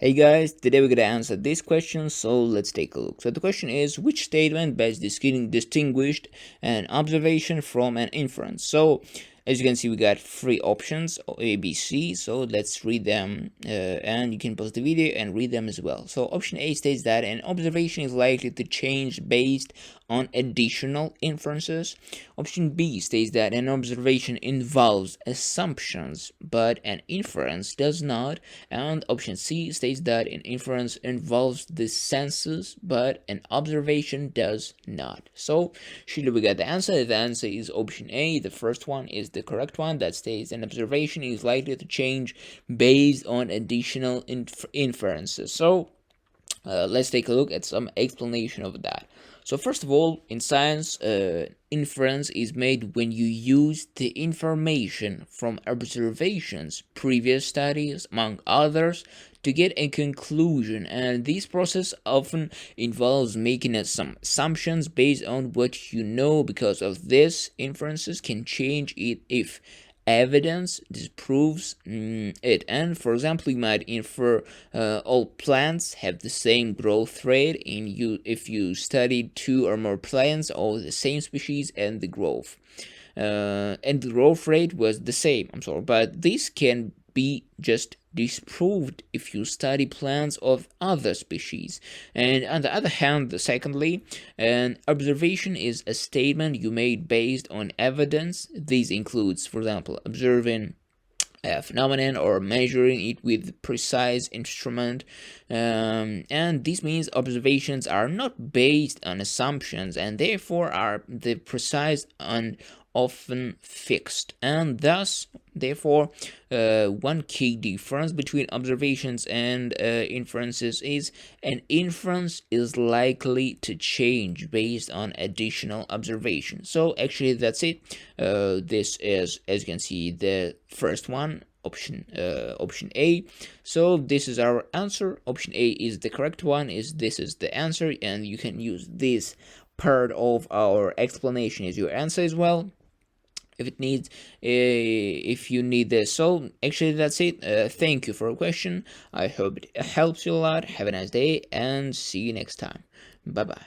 Hey guys, today we're gonna answer this question, so let's take a look. So the question is, which statement best distinguished an observation from an inference? So as you can see, we got three options, A, B, C. So let's read them, and you can pause the video and read them as well. So option A states that an observation is likely to change based on additional inferences. Option B states that an observation involves assumptions, but an inference does not. And option C states that an inference involves the senses, but an observation does not. So, should we get the answer? The answer is option A. The first one is the correct one. That states an observation is likely to change based on additional inferences. So, let's take a look at some explanation of that. So first of all, in science, inference is made when you use the information from observations, previous studies, among others, to get a conclusion, and this process often involves making some assumptions based on what you know. Because of this, inferences can change it if evidence disproves it. And for example, you might infer all plants have the same growth rate in you if you studied two or more plants of the same species, and the growth rate was the same. I'm sorry, but this can be just disproved if you study plants of other species. And on the other hand, secondly, an observation is a statement you made based on evidence. This includes, for example, observing a phenomenon or measuring it with precise instrument, and this means observations are not based on assumptions and therefore are the precise and often fixed. And thus, therefore, one key difference between observations and inferences is an inference is likely to change based on additional observation. So actually that's it. This is, as you can see, the first one, option A. So this is our answer. Option A is the correct one. This is the answer, and you can use this part of our explanation as your answer as well if you need this. So actually that's it. Thank you for your question. I hope it helps you a lot. Have a nice day and see you next time. Bye bye.